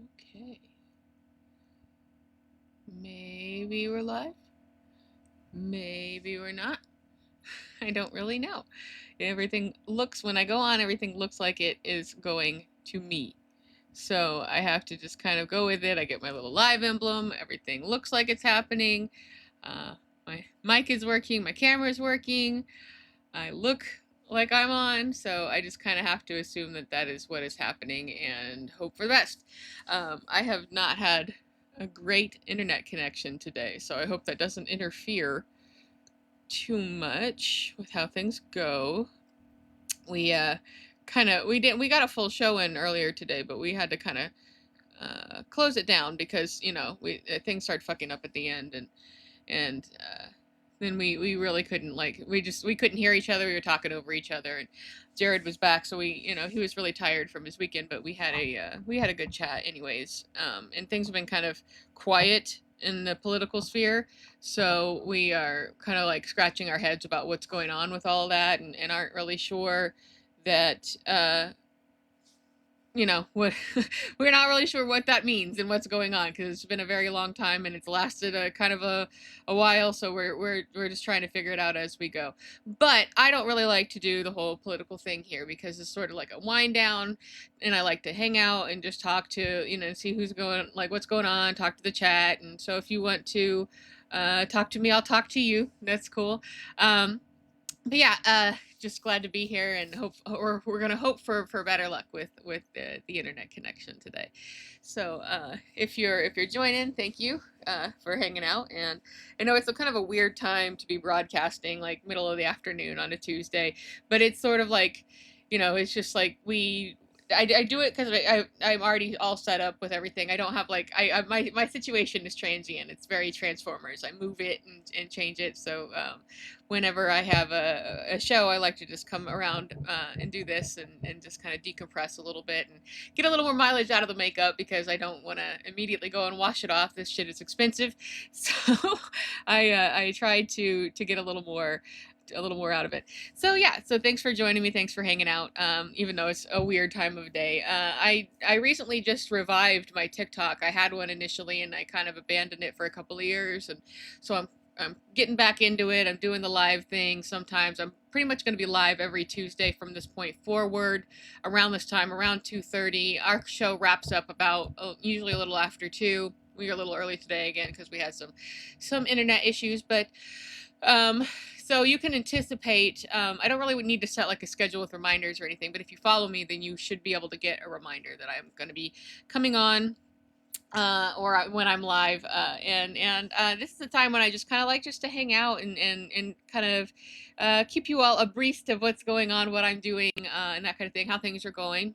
Okay. Maybe we're live. Maybe we're not. I don't really know. Everything looks, when I go on, everything looks like it is going to me. So I have to just kind of go with it. I get my little live emblem. Everything looks like it's happening. Uh, my mic is working. My camera is working. I look like I'm on. So I just kind of have to assume that that is what is happening and hope for the best. I have not had a great internet connection today. So I hope that doesn't interfere too much with how things go. We we got a full show in earlier today, but we had to kind of close it down because we things started fucking up at the end, and then we really couldn't, like, we couldn't hear each other. We were talking over each other, and Jared was back, so he was really tired from his weekend, but we had a good chat anyways. And things have been kind of quiet in the political sphere, so we are kind of like scratching our heads about what's going on with all that, and aren't really sure that what we're not really sure what that means and what's going on, because it's been a very long time and it's lasted a kind of a while, so we're just trying to figure it out as we go. But I don't really like to do the whole political thing here because it's sort of like a wind down, and I like to hang out and just talk to, see who's going, like, what's going on, talk to the chat. And so if you want to talk to me, I'll talk to you. That's cool. But yeah, just glad to be here, and we're gonna hope for better luck with the internet connection today. So if you're joining, thank you for hanging out. And I know it's a kind of a weird time to be broadcasting, like middle of the afternoon on a Tuesday, but it's sort of like, it's just like I do it because I'm already all set up with everything. I don't have, like, my situation is transient. It's very Transformers. I move it and change it. So whenever I have a show, I like to just come around and do this, and just kind of decompress a little bit and get a little more mileage out of the makeup, because I don't want to immediately go and wash it off. This shit is expensive. So I tried to get a little more out of it. So yeah, so thanks for joining me. Thanks for hanging out. Even though it's a weird time of day. I recently just revived my TikTok. I had one initially and I kind of abandoned it for a couple of years, and so I'm getting back into it. I'm doing the live thing sometimes. I'm pretty much going to be live every Tuesday from this point forward, around this time, around 2:30. Our show wraps up about usually a little after 2. We were a little early today again because we had some internet issues, but um, so you can anticipate. I don't really need to set like a schedule with reminders or anything, but if you follow me, then you should be able to get a reminder that I'm going to be coming on, or when I'm live. And this is the time when I just kind of like just to hang out and kind of keep you all abreast of what's going on, what I'm doing, and that kind of thing, how things are going.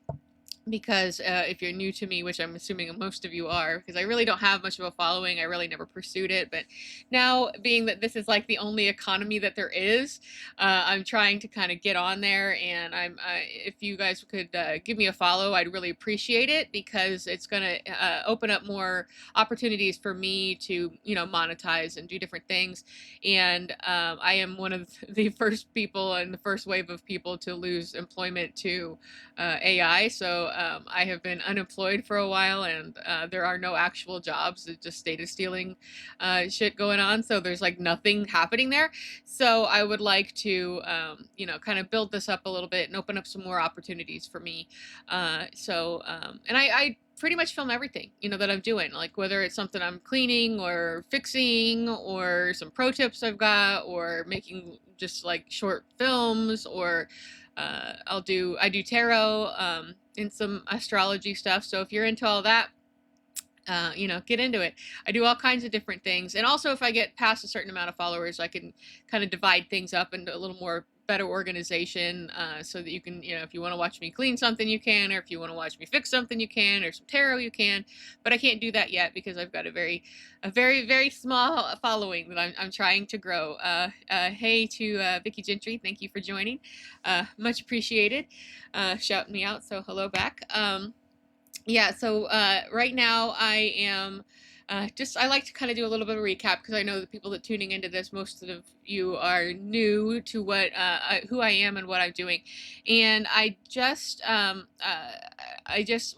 Because if you're new to me, which I'm assuming most of you are, because I really don't have much of a following, I really never pursued it. But now, being that this is like the only economy that there is, I'm trying to kind of get on there. And if you guys could give me a follow, I'd really appreciate it, because it's going to open up more opportunities for me to, monetize and do different things. And I am one of the first people and the first wave of people to lose employment to AI. So I have been unemployed for a while, and there are no actual jobs. It's just data stealing shit going on. So there's like nothing happening there. So I would like to, kind of build this up a little bit and open up some more opportunities for me. And I pretty much film everything, that I'm doing, like whether it's something I'm cleaning or fixing, or some pro tips I've got, or making just like short films, or I do tarot, and some astrology stuff. So if you're into all that, get into it. I do all kinds of different things. And also, if I get past a certain amount of followers, I can kind of divide things up into a little more better organization, so that you can, if you want to watch me clean something, you can, or if you want to watch me fix something, you can, or some tarot, you can. But I can't do that yet because I've got a very, very small following that I'm trying to grow. Hey to Vicky Gentry, thank you for joining. Much appreciated. Shouting me out, so hello back. Yeah, so right now I am I like to kind of do a little bit of recap, because I know the people that tuning into this, most of you are new to who I am and what I'm doing. And I just, well,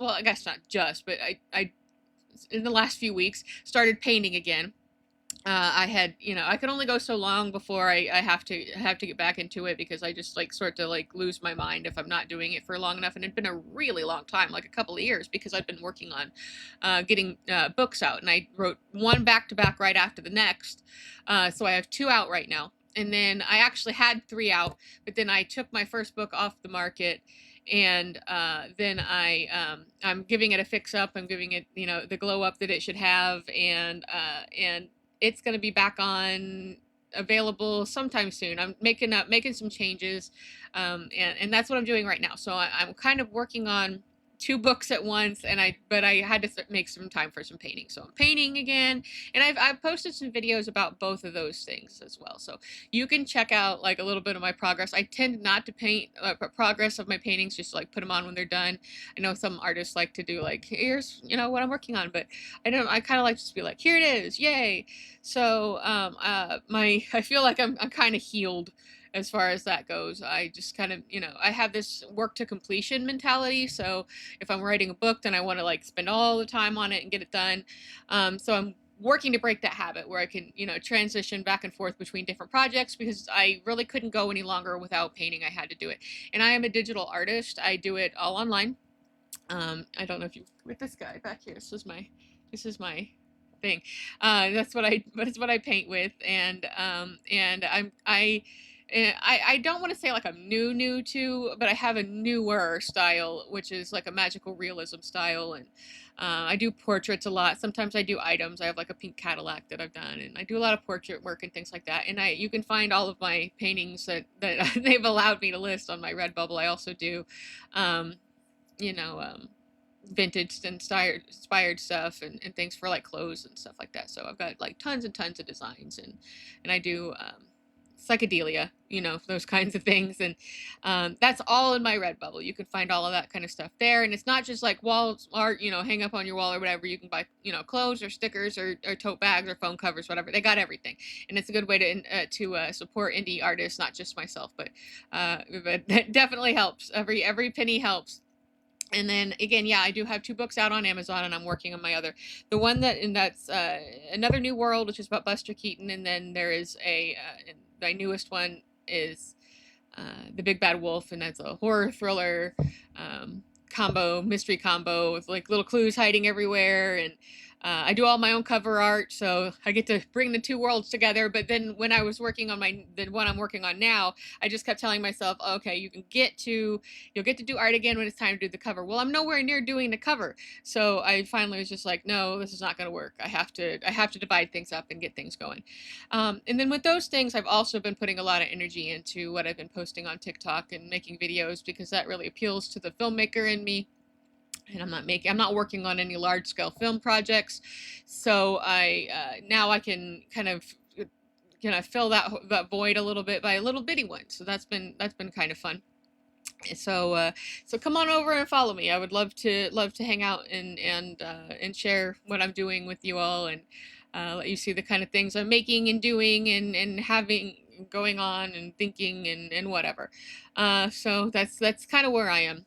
I guess not just, but I in the last few weeks, started painting again. I had, I could only go so long before I have to get back into it, because I just like sort of like lose my mind if I'm not doing it for long enough. And it'd been a really long time, like a couple of years, because I've been working on getting books out, and I wrote one back to back right after the next. So I have two out right now. And then I actually had three out, but then I took my first book off the market, and then I'm giving it a fix up. I'm giving it, the glow up that it should have, and it's going to be back on available sometime soon. I'm making some changes, and that's what I'm doing right now. So I'm kind of working on two books at once, but I had to make some time for some painting. So I'm painting again, and I've posted some videos about both of those things as well. So you can check out like a little bit of my progress. I tend not to paint progress of my paintings, just like put them on when they're done. I know some artists like to do like, here's what I'm working on, but I kind of like to just be like, here it is, yay. So I feel like I'm kind of healed as far as that goes. I just kind of, I have this work to completion mentality. So if I'm writing a book, then I want to like spend all the time on it and get it done. So I'm working to break that habit where I can, transition back and forth between different projects, because I really couldn't go any longer without painting. I had to do it. And I am a digital artist. I do it all online. I don't know if you, with this guy back here, this is my thing. That's what I paint with. And I don't want to say like I'm new to, but I have a newer style, which is like a magical realism style. And I do portraits a lot. Sometimes I do items. I have like a pink Cadillac that I've done, and I do a lot of portrait work and things like that. And you can find all of my paintings that they've allowed me to list on my Redbubble. I also do, um, you know, um, vintage and inspired stuff, and things for like clothes and stuff like that. So I've got like tons and tons of designs, and I do psychedelia, those kinds of things. And that's all in my Redbubble. You can find all of that kind of stuff there. And it's not just like walls art, hang up on your wall or whatever. You can buy, clothes or stickers or tote bags or phone covers, whatever. They got everything. And it's a good way to support indie artists, not just myself, but it definitely helps. Every penny helps. And then again, yeah, I do have two books out on Amazon, and I'm working on the one that's Another New World, which is about Buster Keaton. And then there is my newest one is The Big Bad Wolf, and that's a horror thriller mystery combo with like little clues hiding everywhere. And I do all my own cover art, so I get to bring the two worlds together. But then when I was working on the one I'm working on now, I just kept telling myself, okay, you'll get to do art again when it's time to do the cover. Well, I'm nowhere near doing the cover, so I finally was just like, no, this is not going to work. I have to divide things up and get things going. And then with those things, I've also been putting a lot of energy into what I've been posting on TikTok and making videos, because that really appeals to the filmmaker in me. And I'm not working on any large scale film projects. So now I can kind of fill that void a little bit by a little bitty one. So that's been kind of fun. So come on over and follow me. I would love to hang out and share what I'm doing with you all, and let you see the kind of things I'm making and doing and having going on and thinking and whatever. So that's kind of where I am.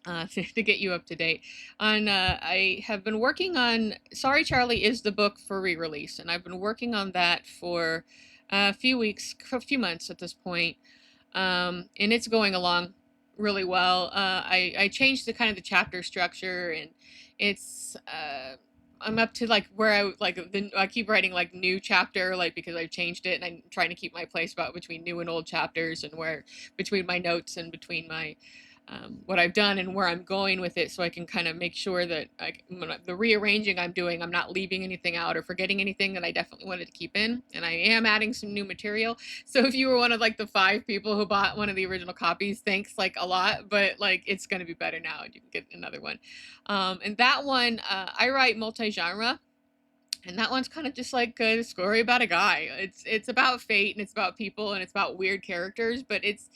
To get you up to date on, I have been working on SryCharlie is the book for re-release, and I've been working on that for a few months at this point, and it's going along really well. I changed the kind of the chapter structure, and it's I'm up to like where I keep writing like new chapter, like because I've changed it, and I'm trying to keep my place about between new and old chapters, and where between my notes and between my what I've done and where I'm going with it, so I can kind of make sure that the rearranging I'm doing, I'm not leaving anything out or forgetting anything that I definitely wanted to keep in. And I am adding some new material. So if you were one of like the 5 people who bought one of the original copies, thanks like a lot, but like it's going to be better now, and you can get another one. And that one, I write multi-genre. And that one's kind of just like a story about a guy. It's about fate, and it's about people, and it's about weird characters. But it's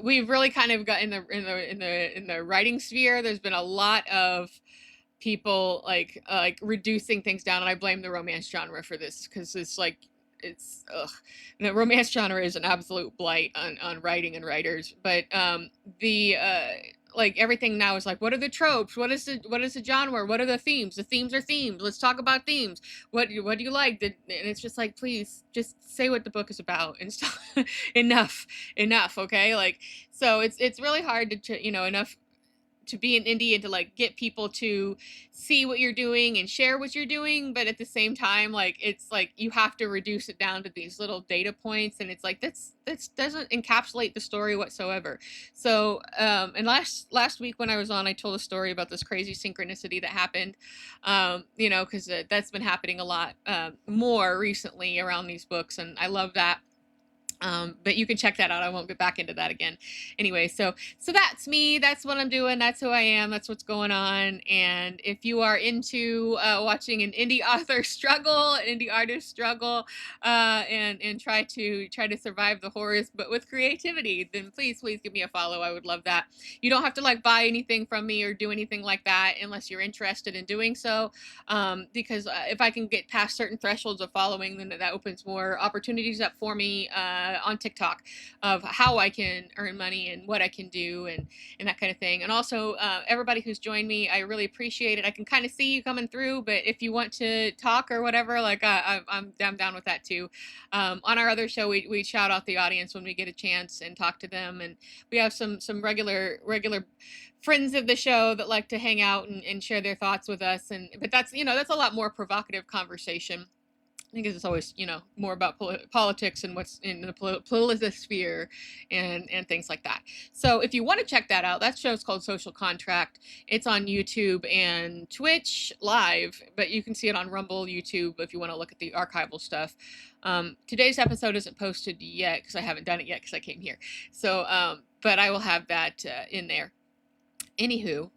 we've really kind of got in the writing sphere. There's been a lot of people like reducing things down, and I blame the romance genre for this, because it's ugh. The romance genre is an absolute blight on writing and writers. But the like everything now is like, what are the tropes? What is the genre? What are the themes? The themes are themes. Let's talk about themes. What do you like? And it's just like, please just say what the book is about and stop. enough, okay? Like, so it's really hard to, enough to be an indie and to like get people to see what you're doing and share what you're doing, but at the same time, like, it's like you have to reduce it down to these little data points, and it's like that's doesn't encapsulate the story whatsoever. So and last week when I was on, I told a story about this crazy synchronicity that happened, because that's been happening a lot more recently around these books, and I love that. But you can check that out. I won't get back into that again. Anyway, so that's me. That's what I'm doing. That's who I am. That's what's going on. And if you are into watching an indie author struggle, an indie artist struggle, and try to survive the horrors, but with creativity, then please give me a follow. I would love that. You don't have to like buy anything from me or do anything like that unless you're interested in doing so. Because if I can get past certain thresholds of following, then that opens more opportunities up for me on TikTok of how I can earn money and what I can do and that kind of thing. And also, everybody who's joined me, I really appreciate it. I can kind of see you coming through, but if you want to talk or whatever, like I'm down with that too. On our other show, we shout out the audience when we get a chance and talk to them, and we have some regular friends of the show that like to hang out and share their thoughts with us. But that's that's a lot more provocative conversation. I think it's always, more about politics and what's in the politisphere and things like that. So if you want to check that out, that show's called Social Contract. It's on YouTube and Twitch live, but you can see it on Rumble, YouTube, if you want to look at the archival stuff. Today's episode isn't posted yet because I haven't done it yet because I came here. So, but I will have that in there. Anywho,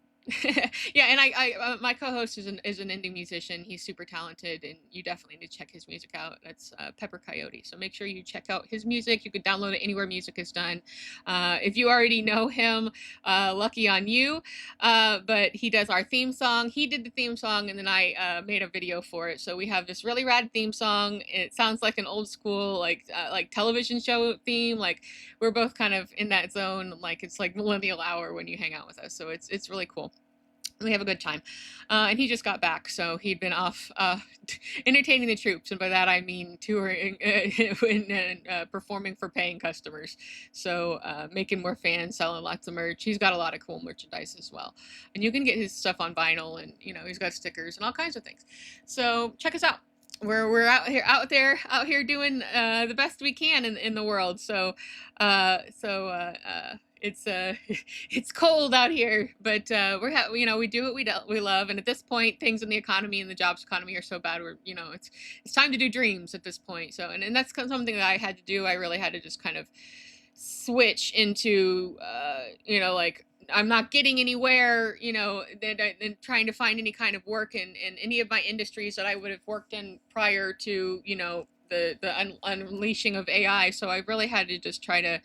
yeah, and I my co-host is an indie musician. He's super talented, and you definitely need to check his music out. That's Pepper Coyote. So make sure you check out his music. You can download it anywhere music is done. If you already know him, lucky on you. But he does our theme song. He did the theme song, and then I made a video for it. So we have this really rad theme song. It sounds like an old school like television show theme. Like we're both kind of in that zone. Like it's like millennial hour when you hang out with us. So it's really cool. We have a good time. And he just got back, so he'd been off entertaining the troops, and by that I mean touring and performing for paying customers. So making more fans, selling lots of merch. He's got a lot of cool merchandise as well. And you can get his stuff on vinyl, and he's got stickers and all kinds of things. So check us out. We're out here doing the best we can in the world. So it's it's cold out here, but we do what we love. And at this point, things in the economy and the jobs economy are so bad. It's time to do dreams at this point. So and that's something that I had to do. I really had to just kind of switch into like I'm not getting anywhere, and trying to find any kind of work in any of my industries that I would have worked in prior to the unleashing of AI. So I really had to just try to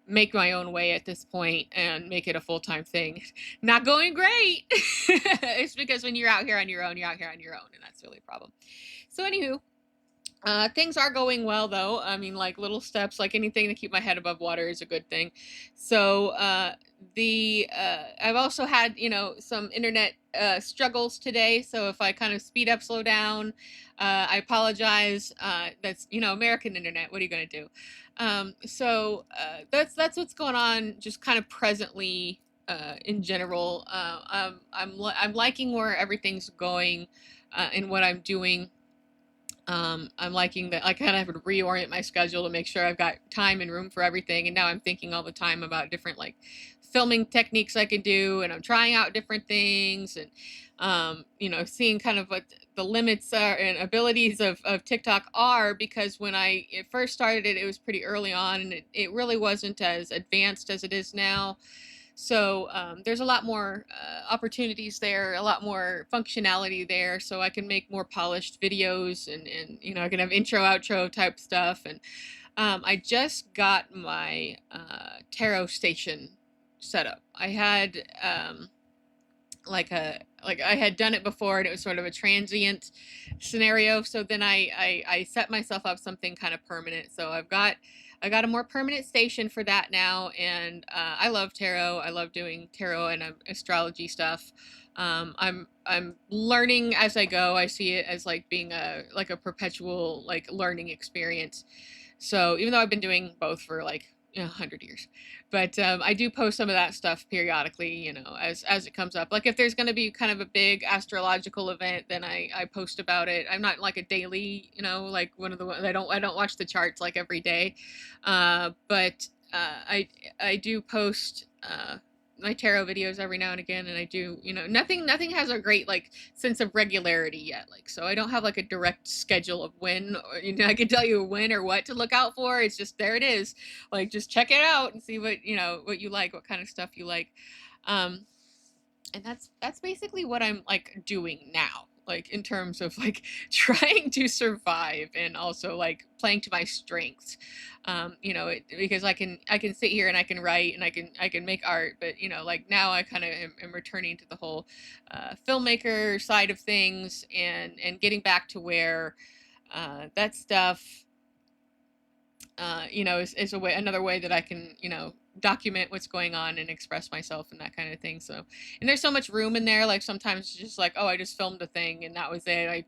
make my own way at this point and make it a full-time thing. Not going great. It's because when you're out here on your own, and that's really a problem. So anywho, things are going well though. I mean, like little steps, like anything to keep my head above water is a good thing. So I've also had some internet struggles today. So if I kind of speed up, slow down, I apologize. That's American internet. What are you gonna do? So that's what's going on. Just kind of presently in general. I'm liking where everything's going and what I'm doing. I'm liking that I kind of have to reorient my schedule to make sure I've got time and room for everything. And now I'm thinking all the time about different like filming techniques I can do, and I'm trying out different things, and seeing kind of what the limits are and abilities of TikTok are, because when I first started it was pretty early on, and it really wasn't as advanced as it is now. So there's a lot more opportunities there, a lot more functionality there, so I can make more polished videos, and I can have intro, outro type stuff. And I just got my tarot station set up. I had I had done it before, and it was sort of a transient scenario. So then I set myself up something kind of permanent. So I've got I got a more permanent station for that now, and I love tarot. I love doing tarot and astrology stuff. I'm learning as I go. I see it as like being a perpetual like learning experience. So even though I've been doing both for like 100 years, but I do post some of that stuff periodically, as it comes up. Like if there's going to be kind of a big astrological event, then I post about it. I'm not like a daily, like one of the I don't watch the charts like every day, but I do post. My tarot videos every now and again, and I do, nothing has a great like sense of regularity yet, like, so I don't have like a direct schedule of when, or, I can tell you when or what to look out for. It's just, there it is, like, just check it out and see what you like, what kind of stuff you like. And that's basically what I'm like doing now, like in terms of like trying to survive and also like playing to my strengths. Because I can sit here and I can write and I can make art, but like now I kind of am returning to the whole filmmaker side of things, and getting back to where that stuff is another way that I can, document what's going on and express myself and that kind of thing. So, and there's so much room in there. Like sometimes it's just like, oh, I just filmed a thing and that was it.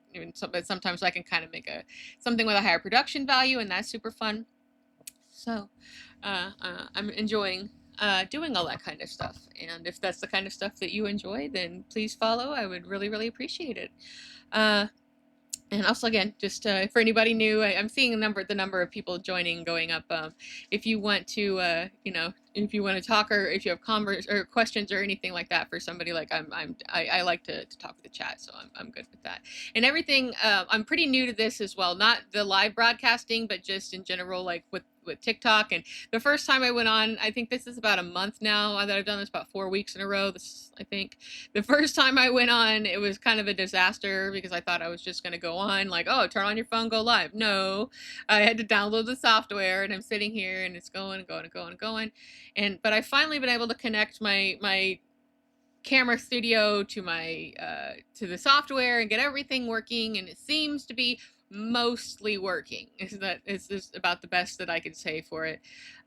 But sometimes I can kind of make something with a higher production value, and that's super fun. So, I'm enjoying doing all that kind of stuff. And if that's the kind of stuff that you enjoy, then please follow. I would really, really appreciate it. And also, again, just for anybody new, I'm seeing the number of people joining going up. If you want to, if you want to talk, or if you have or questions or anything like that for somebody, like I like to talk with the chat, so I'm good with that. And everything, I'm pretty new to this as well, not the live broadcasting, but just in general, like with TikTok. And the first time I went on, I think this is about a month now that I've done this, about 4 weeks in a row. I think the first time I went on, it was kind of a disaster because I thought I was just going to go on like, oh, turn on your phone, go live. No, I had to download the software, and I'm sitting here and it's going and going and going and going. But I finally been able to connect my camera studio to my to the software and get everything working, and it seems to be mostly working. Is about the best that I could say for it.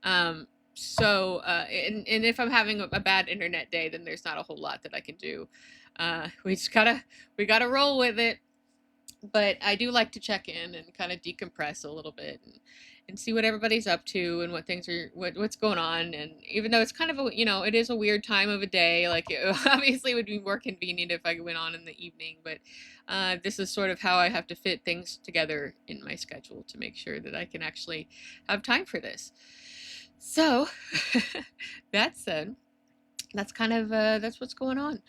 And if I'm having a bad internet day, then there's not a whole lot that I can do. We gotta roll with it. But I do like to check in and kind of decompress a little bit, and see what everybody's up to and what things are what's going on. And even though it's kind of it is a weird time of a day, like it obviously would be more convenient if I went on in the evening, but this is sort of how I have to fit things together in my schedule to make sure that I can actually have time for this. So that said, that's kind of that's what's going on.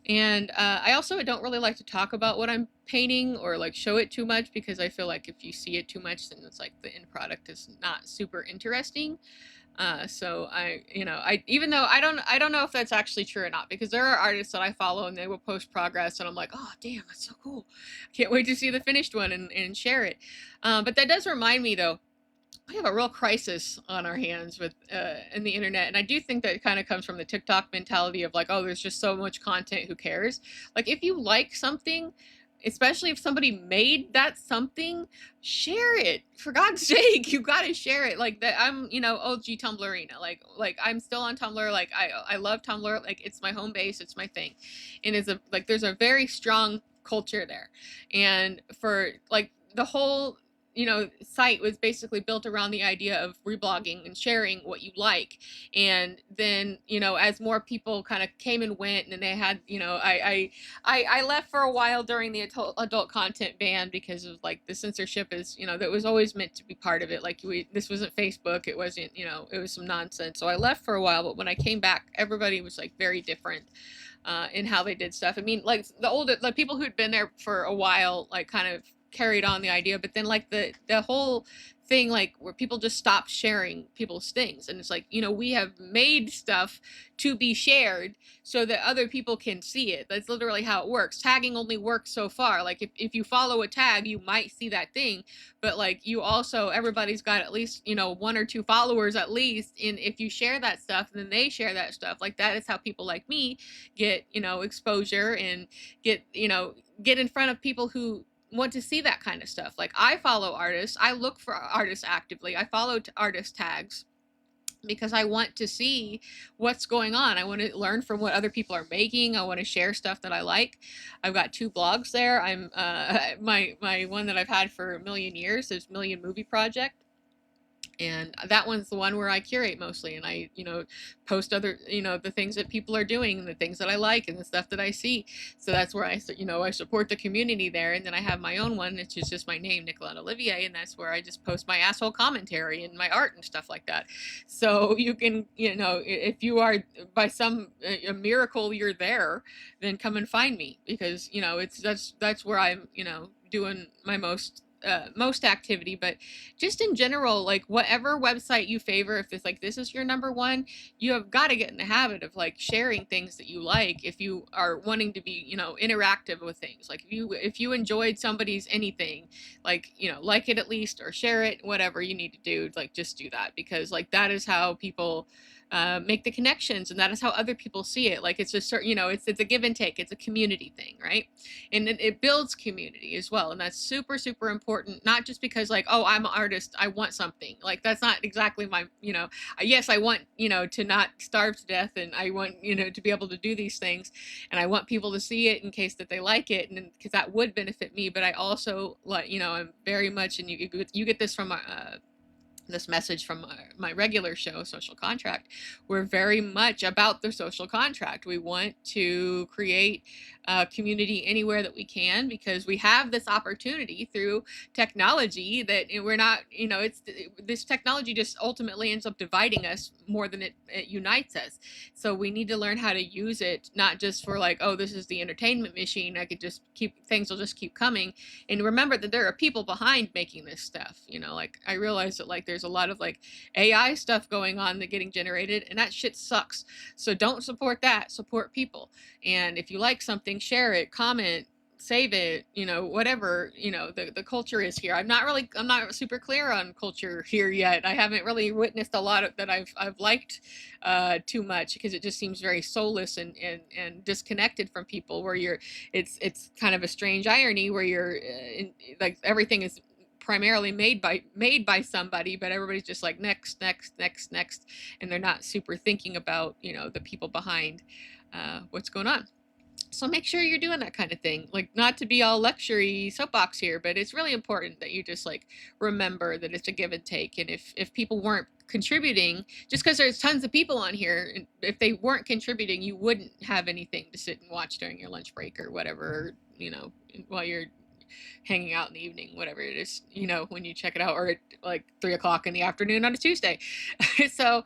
And I also don't really like to talk about what I'm painting or like show it too much, because I feel like if you see it too much, then it's like the end product is not super interesting. So I even though I don't know if that's actually true or not, because there are artists that I follow and they will post progress and I'm like, oh damn, that's so cool, can't wait to see the finished one and share it. But that does remind me though, we have a real crisis on our hands with in the internet, and I do think that it kind of comes from the TikTok mentality of like, oh, there's just so much content, who cares? Like if you like something, especially if somebody made that something, share it, for God's sake. You gotta share it. Like that, I'm OG Tumblrina, like I'm still on Tumblr, like I love Tumblr, like it's my home base, it's my thing, and there's a very strong culture there. And for like the whole site was basically built around the idea of reblogging and sharing what you like. And then as more people kind of came and went, and they had I left for a while during the adult content ban, because of like the censorship is that was always meant to be part of it. Like this wasn't Facebook, it wasn't it was some nonsense. So I left for a while, but when I came back, everybody was like very different in how they did stuff. I mean, like the people who'd been there for a while like kind of carried on the idea, but then like the whole thing, like where people just stopped sharing people's things, and it's like we have made stuff to be shared so that other people can see it. That's literally how it works. Tagging only works so far. Like if you follow a tag, you might see that thing, but like you also, everybody's got at least 1 or 2 followers at least, and if you share that stuff, then they share that stuff. Like that is how people like me get exposure and get in front of people who want to see that kind of stuff. Like, I follow artists, I look for artists actively, I follow artist tags because I want to see what's going on. I want to learn from what other people are making. I want to share stuff that I like. I've got 2 blogs there. I'm my one that I've had for a million years is Million Movie Project, and that one's the one where I curate mostly, and I, post other, the things that people are doing and the things that I like and the stuff that I see. So that's where I support the community there. And then I have my own one, which is just my name, Nicolette Olivier, and that's where I just post my asshole commentary and my art and stuff like that. So you can, if you are by some a miracle you're there, then come and find me, because that's where I'm doing my most activity. But just in general, like, whatever website you favor, if it's like this is your number one, you have got to get in the habit of like sharing things that you like if you are wanting to be interactive with things. Like, if you enjoyed somebody's anything, like like it at least, or share it, whatever you need to do, like just do that, because like that is how people make the connections, and that is how other people see it. Like, it's a certain, it's a give and take, it's a community thing, right? And it builds community as well, and that's super super important. Not just because like, oh, I'm an artist, I want something, like that's not exactly my, yes, I want to not starve to death, and I want to be able to do these things, and I want people to see it in case that they like it, and because that would benefit me. But I also, like, I'm very much, and you get this from this message from my regular show, Social Contract. We're very much about the social contract. We want to create a community anywhere that we can, because we have this opportunity through technology that we're not, this technology just ultimately ends up dividing us more than it unites us. So we need to learn how to use it, not just for like, oh, this is the entertainment machine, I could just things will just keep coming. And remember that there are people behind making this stuff. Like, I realize that like there's a lot of like AI stuff going on that getting generated, and that shit sucks. So don't support that, support people. And if you like something, share it, comment, save it, whatever. The culture is here. I'm not super clear on culture here yet. I haven't really witnessed a lot of that I've liked too much, because it just seems very soulless and disconnected from people, where it's kind of a strange irony where like everything is primarily made by somebody, but everybody's just like next, and they're not super thinking about the people behind what's going on. So make sure you're doing that kind of thing. Like, not to be all lectury soapbox here, but it's really important that you just like remember that it's a give and take. And if people weren't contributing, just because there's tons of people on here, and if they weren't contributing, you wouldn't have anything to sit and watch during your lunch break or whatever, while you're hanging out in the evening, whatever it is, when you check it out, or at like 3 o'clock in the afternoon on a Tuesday. So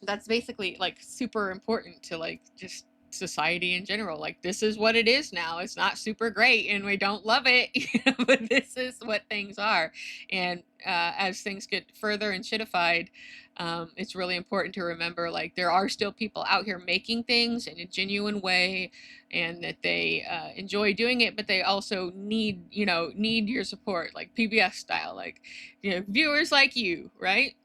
that's basically like super important to like just society in general. Like, this is what it is now. It's not super great and we don't love it, but this is what things are. And as things get further and shitified, it's really important to remember, like, there are still people out here making things in a genuine way, and that they enjoy doing it, but they also need your support, like PBS style, like, viewers like you, right?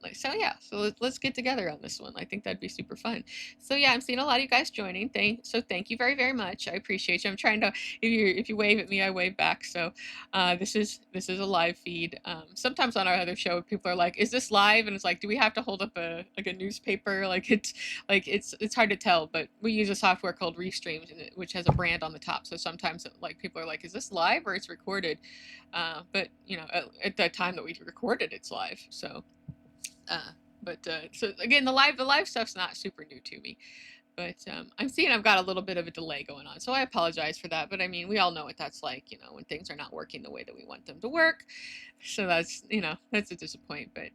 Like, so yeah, so let's get together on this one. I think that'd be super fun. So yeah, I'm seeing a lot of you guys joining. Thank you very, very much. I appreciate you. I'm trying to, if you wave at me, I wave back. So this is a live feed. Sometimes on our other show, people are like, "Is this live?" And it's like, do we have to hold up a newspaper? It's hard to tell. But we use a software called Restreams, which has a brand on the top. So sometimes like people are like, "Is this live or it's recorded?" But at the time that we recorded, it's live. So. So again, the live stuff's not super new to me, but I'm seeing I've got a little bit of a delay going on, so I apologize for that. But I mean, we all know what that's like, when things are not working the way that we want them to work. So that's that's a disappointment. But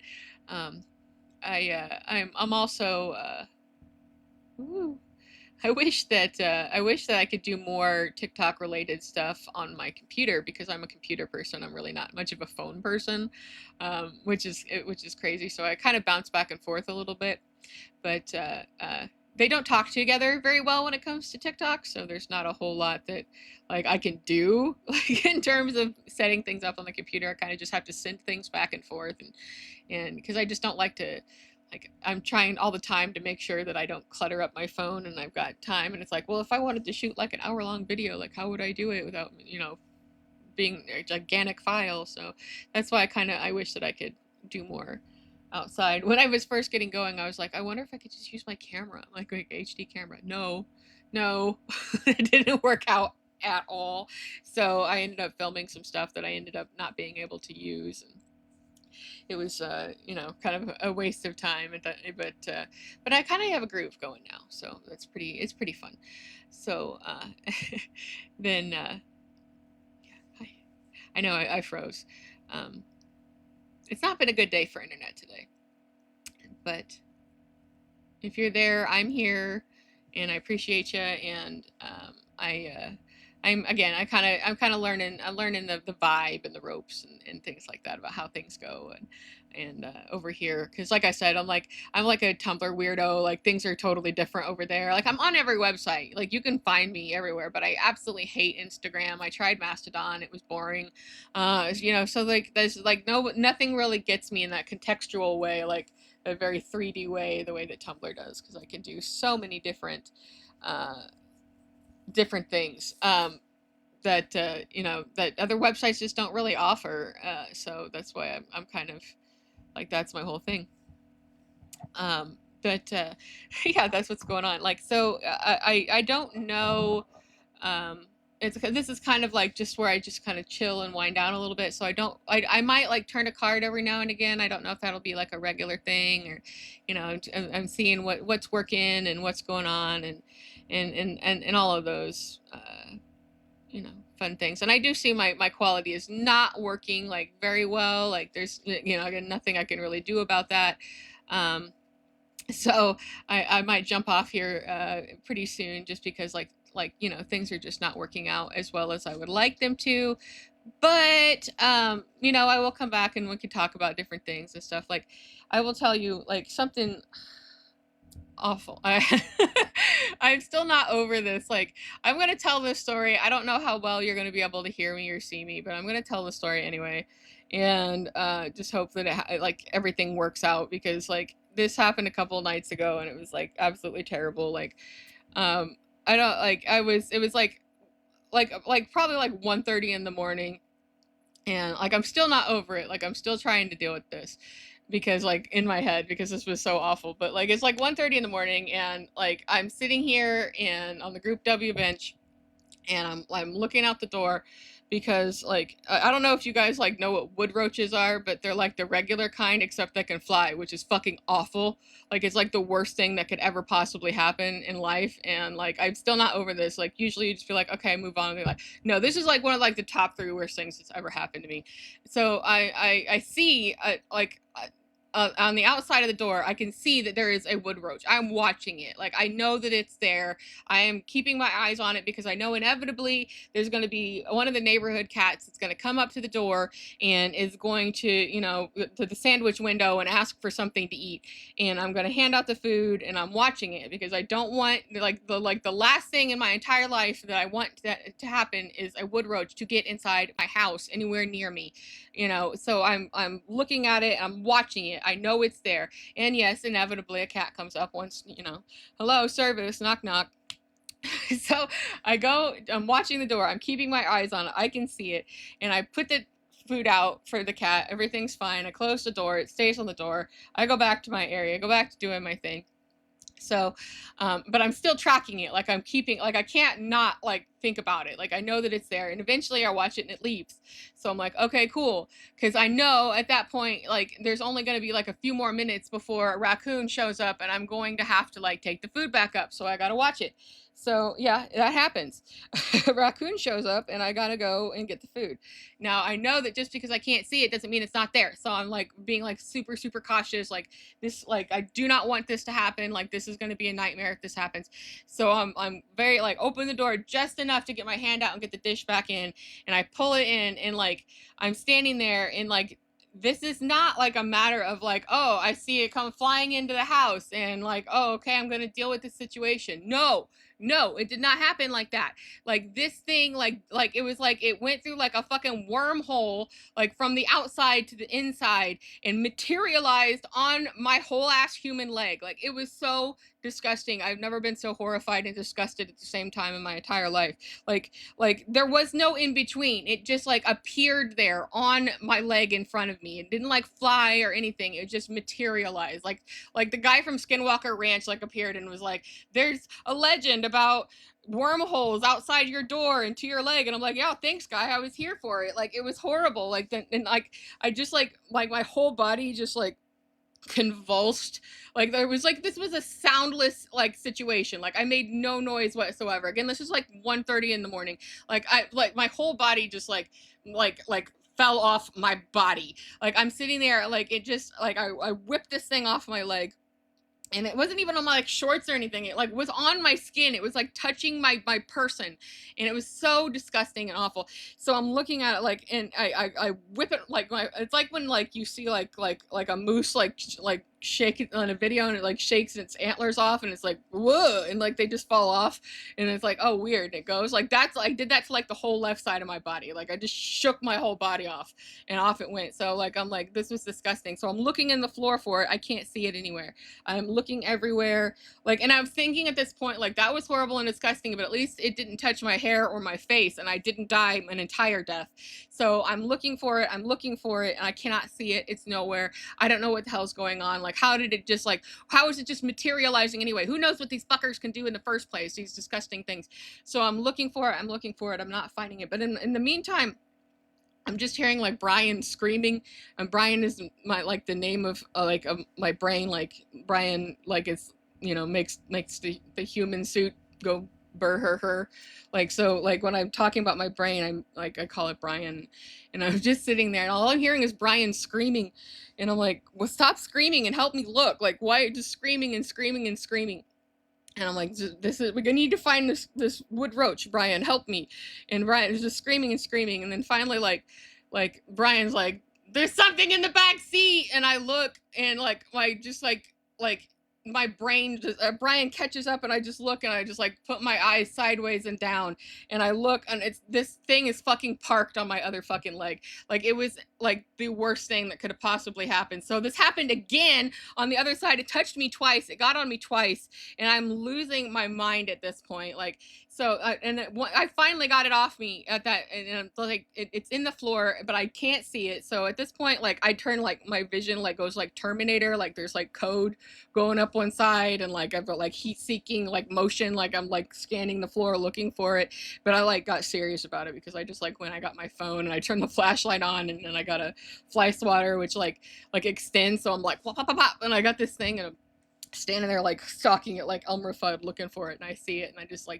I'm also I wish that I could do more TikTok related stuff on my computer, because I'm a computer person. I'm really not much of a phone person, which is crazy. So I kind of bounce back and forth a little bit, but they don't talk together very well when it comes to TikTok. So there's not a whole lot that like I can do like in terms of setting things up on the computer. I kind of just have to send things back and forth, and because I just don't like to like I'm trying all the time to make sure that I don't clutter up my phone and I've got time. And it's like, well, if I wanted to shoot like an hour-long video, like how would I do it without, being a gigantic file? So that's why I wish that I could do more outside. When I was first getting going, I was like, I wonder if I could just use my camera, like HD camera. No, no, it didn't work out at all. So I ended up filming some stuff that I ended up not being able to use. And it was, kind of a waste of time. But I kind of have a groove going now, so it's pretty fun. So then, yeah, I know I froze. It's not been a good day for internet today, but if you're there, I'm here, and I appreciate you. And I'm learning. I'm learning the vibe and the ropes and things like that about how things go. And over here, because like I said, I'm like a Tumblr weirdo. Like things are totally different over there. Like I'm on every website. Like you can find me everywhere, but I absolutely hate Instagram. I tried Mastodon. It was boring. So like there's like nothing really gets me in that contextual way. Like a very 3D way, the way that Tumblr does, because I can do so many different things that that other websites just don't really offer. So that's why I'm kind of like, that's my whole thing. But yeah, that's what's going on. Like, so I don't know. This is kind of like just where I just kind of chill and wind down a little bit. So I might like turn a card every now and again. I don't know if that'll be like a regular thing, or, I'm seeing what's working and what's going on, and all of those, fun things. And I do see my quality is not working like very well. Like there's, again, nothing I can really do about that. So I might jump off here pretty soon, just because things are just not working out as well as I would like them to. But I will come back and we can talk about different things and stuff. Like I will tell you like something awful. I'm still not over this. Like I'm gonna tell this story. I don't know how well you're gonna be able to hear me or see me, but I'm gonna tell the story anyway, and just hope that like everything works out, because like this happened a couple of nights ago and it was like absolutely terrible. Like I don't like I was it was like probably like 1:30 in the morning, and like I'm still not over it. Like I'm still trying to deal with this, because like in my head, because this was so awful. But like it's like 1:30 in the morning, and like I'm sitting here and on the group W bench, and I'm looking out the door, because like I don't know if you guys like know what wood roaches are, but they're like the regular kind, except they can fly, which is fucking awful. Like it's like the worst thing that could ever possibly happen in life. And like I'm still not over this. Like usually you just feel like, okay, move on. And they're like, no, this is like one of like the top 3 worst things that's ever happened to me. So I see on the outside of the door, I can see that there is a wood roach. I'm watching it. Like I know that it's there. I am keeping my eyes on it, because I know inevitably there's going to be one of the neighborhood cats that's going to come up to the door and is going to, to the sandwich window and ask for something to eat. And I'm going to hand out the food, and I'm watching it, because I don't want the last thing in my entire life that I want to happen is a wood roach to get inside my house anywhere near me. So I'm looking at it, I'm watching it. I know it's there. And yes, inevitably a cat comes up once, hello, service, knock, knock. So I'm watching the door. I'm keeping my eyes on it. I can see it. And I put the food out for the cat. Everything's fine. I close the door. It stays on the door. I go back to my area, go back to doing my thing. So, but I'm still tracking it. Like I'm keeping, like I can't not like think about it. Like I know that it's there, and eventually I watch it and it leaves. So I'm like, okay, cool. Cause I know at that point, like there's only going to be like a few more minutes before a raccoon shows up, and I'm going to have to like take the food back up. So I got to watch it. So yeah, that happens. A raccoon shows up and I got to go and get the food. Now I know that just because I can't see it doesn't mean it's not there. So I'm like being like super, super cautious. Like this, like I do not want this to happen. Like this is going to be a nightmare if this happens. So I'm very like open the door just enough to get my hand out and get the dish back in, and I pull it in, and like I'm standing there, and like this is not like a matter of like, oh, I see it come flying into the house and like, oh, okay, I'm going to deal with this situation. No, No, it did not happen like that. Like this thing, it was like it went through like a fucking wormhole, like from the outside to the inside, and materialized on my whole ass human leg. Like it was so disgusting. I've never been so horrified and disgusted at the same time in my entire life. Like there was no in between. It just like appeared there on my leg in front of me. It didn't like fly or anything. It just materialized. Like the guy from Skinwalker Ranch like appeared and was like, "There's a legend about wormholes outside your door and to your leg," and I'm like, "Yeah, thanks, guy. I was here for it." Like it was horrible. Like and like I just like my whole body just like convulsed. Like there was like this was a soundless like situation. Like I made no noise whatsoever. Again, this is like 1:30 in the morning. Like I like my whole body just like fell off my body. Like I'm sitting there like it just like I whipped this thing off my leg, and it wasn't even on my like shorts or anything. It like was on my skin. It was like touching my person, and it was so disgusting and awful. So I'm looking at it like, and I whip it like it's like when like you see like a moose like shake it on a video, and it like shakes its antlers off, and it's like whoa, and like they just fall off, and it's like, oh, weird. And it goes like that's like did that to like the whole left side of my body. Like I just shook my whole body off, and off it went. So like I'm like, this was disgusting. So I'm looking in the floor for it. I can't see it anywhere. I'm looking everywhere. Like, and I'm thinking at this point, like, that was horrible and disgusting, but at least it didn't touch my hair or my face, and I didn't die an entire death. So I'm looking for it. I'm looking for it, and I cannot see it. It's nowhere. I don't know what the hell's going on. Like, how did it just, like, how is it just materializing anyway? Who knows what these fuckers can do in the first place, these disgusting things. So I'm looking for it. I'm looking for it. I'm not finding it. But in the meantime, I'm just hearing like Brian screaming, and Brian is my like the name of my brain. Like Brian, like it's makes the human suit go burr her. Like so, like when I'm talking about my brain, I'm like I call it Brian, and I'm just sitting there, and all I'm hearing is Brian screaming, and I'm like, well, stop screaming and help me look. Like why just screaming and screaming and screaming. And I'm like, this is, we're gonna need to find this wood roach, Brian, help me. And Brian is just screaming and screaming. And then finally, like Brian's like, there's something in the back seat. And I look, and like my brain just, Brian catches up, and I just look, and I just like put my eyes sideways and down, and I look, and it's this thing is fucking parked on my other fucking leg. Like it was like the worst thing that could have possibly happened. So this happened again on the other side. It touched me twice. It got on me twice, and I'm losing my mind at this point. Like so, I finally got it off me at that, and like it's in the floor, but I can't see it. So at this point, like I turn like my vision like goes like Terminator. Like there's like code going up one side, and like I've got like heat seeking like motion, like I'm like scanning the floor looking for it. But I like got serious about it because I just like when I got my phone and I turned the flashlight on, and then I got a fly swatter which like extends, so I'm like pop pop pop pop, and I got this thing, and I'm standing there like stalking it like Elmer Fudd looking for it, and I see it, and I just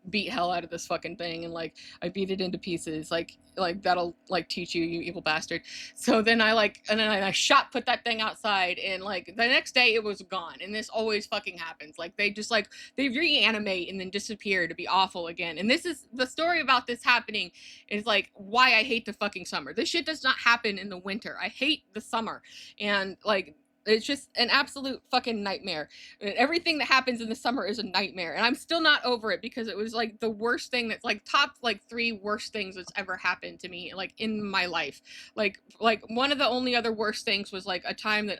beat hell out of this fucking thing, and like I beat it into pieces, like that'll like teach you, you evil bastard. So then I shot put that thing outside, and like the next day it was gone. And this always fucking happens. Like they just like they reanimate and then disappear to be awful again. And this is the story about this happening is like why I hate the fucking summer. This shit does not happen in the winter. I hate the summer, and like it's just an absolute fucking nightmare. Everything that happens in the summer is a nightmare, and I'm still not over it because it was like the worst thing that's like top like 3 worst things that's ever happened to me like in my life. Like one of the only other worst things was like a time that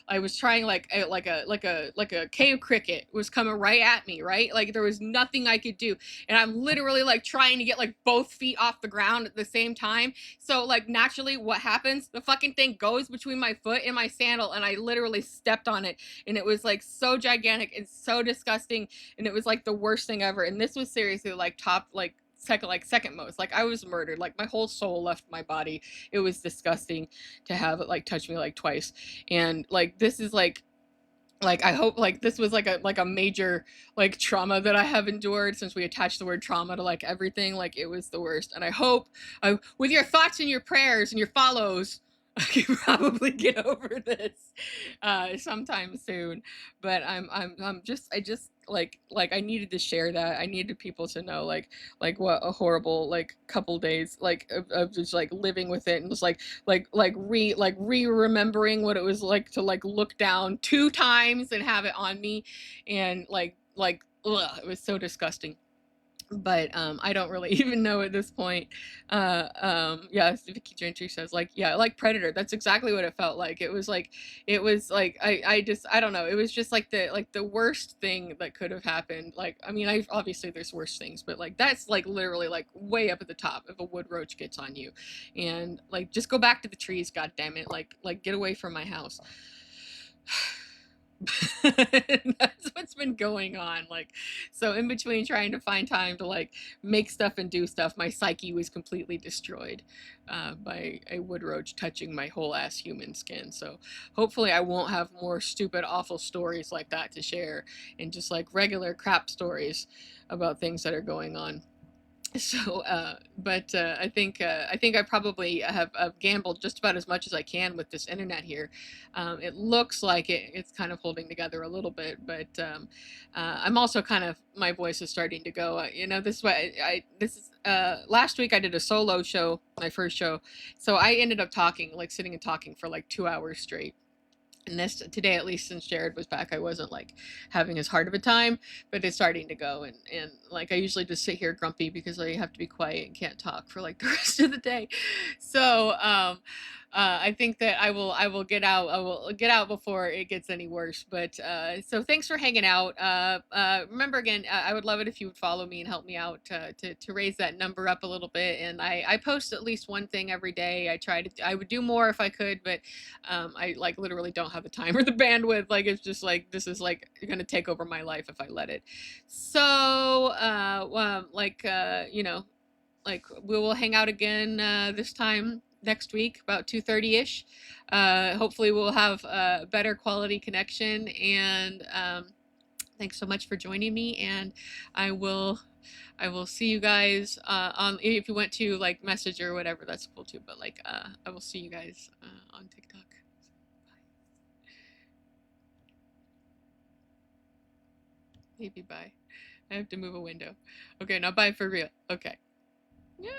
I was trying like a cave cricket was coming right at me, right? Like there was nothing I could do, and I'm literally like trying to get like both feet off the ground at the same time. So like naturally what happens? The fucking thing goes between my foot and my sandal, and I literally stepped on it, and it was like so gigantic and so disgusting, and it was like the worst thing ever. And this was seriously like top like second most. Like I was murdered. Like my whole soul left my body. It was disgusting to have it like touch me like twice. And like this is like I hope like this was like a major like trauma that I have endured, since we attach the word trauma to like everything. Like it was the worst, and I hope with your thoughts and your prayers and your follows, I can probably get over this sometime soon. But I just like I needed to share that. I needed people to know like what a horrible like couple days like of just like living with it, and just remembering what it was like to like look down 2 times and have it on me, and like ugh, it was so disgusting. But I don't really even know at this point. Yeah, Vicky Gentry says like, yeah, like Predator. That's exactly what it felt like. It was like I don't know. It was just like the worst thing that could have happened. Like, I mean, I obviously there's worse things, but like that's like literally like way up at the top if a wood roach gets on you, and like just go back to the trees, god damn it, like get away from my house. That's what's been going on. Like, so in between trying to find time to like make stuff and do stuff, my psyche was completely destroyed by a wood roach touching my whole ass human skin. So hopefully I won't have more stupid, awful stories like that to share, and just like regular crap stories about things that are going on. So, but I think I probably have gambled just about as much as I can with this internet here. It looks like it's kind of holding together a little bit, but I'm also kind of my voice is starting to go. You know, this way this is last week I did a solo show, my first show, so I ended up talking like sitting and talking for like 2 hours straight. And this today, at least since Jared was back, I wasn't like having as hard of a time, but it's starting to go. And like I usually just sit here grumpy because I have to be quiet and can't talk for like the rest of the day. So I think that I will get out. I will get out before it gets any worse. But so thanks for hanging out. Remember again, I would love it if you would follow me and help me out to raise that number up a little bit. And I post at least one thing every day. I would do more if I could, but I like literally don't have the time or the bandwidth. Like it's just like this is like gonna take over my life if I let it. So you know, like we will hang out again this time next week about 2:30 ish. Hopefully we'll have a better quality connection, and thanks so much for joining me, and I will I will see you guys on if you went to like message or whatever, that's cool too, but like I will see you guys on TikTok. Maybe bye. I have to move a window. Okay, now bye for real. Okay. Yeah.